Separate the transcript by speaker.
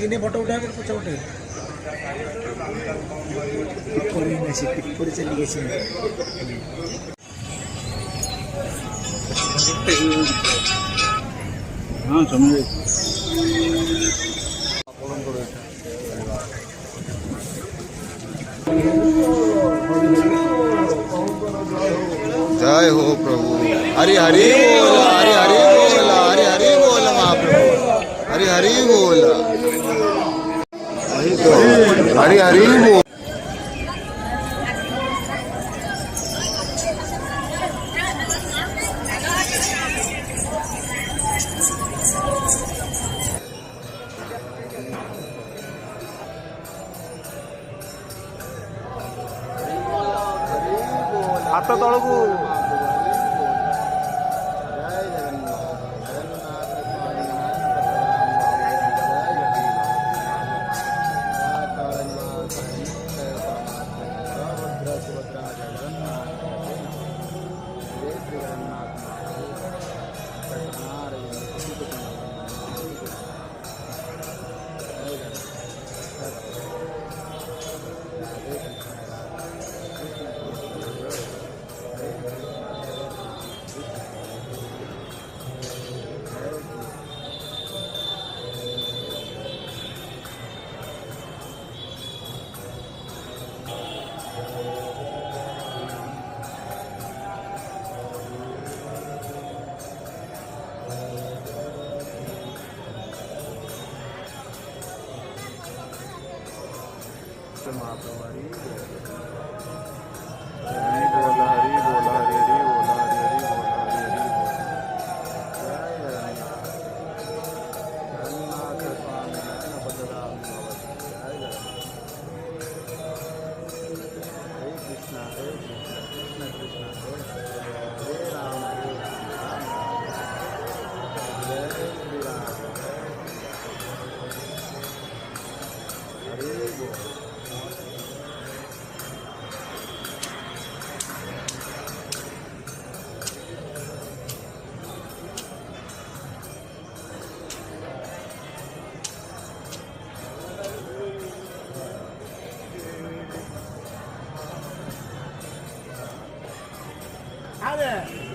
Speaker 1: ini photo उठाए पछा उठे पिटपुरी चली गई हाँ समझ
Speaker 2: जय हो प्रभु हरि हरि बोल हरि हरि बोल हरि हरि बोल महाप्रभु हरि हरि बोल हरि हरि बोल
Speaker 1: हाथ तलू महाप्रभु हरि बोल हरि बोल हरि हरि बोल हरि हरि बोल हरि हरि बोल जगन्नाथ स्वामी नयनपतराम हरे कृष्ण कृष्ण कृष्ण हरे राम जय श्री राम हरि बोल Hadi.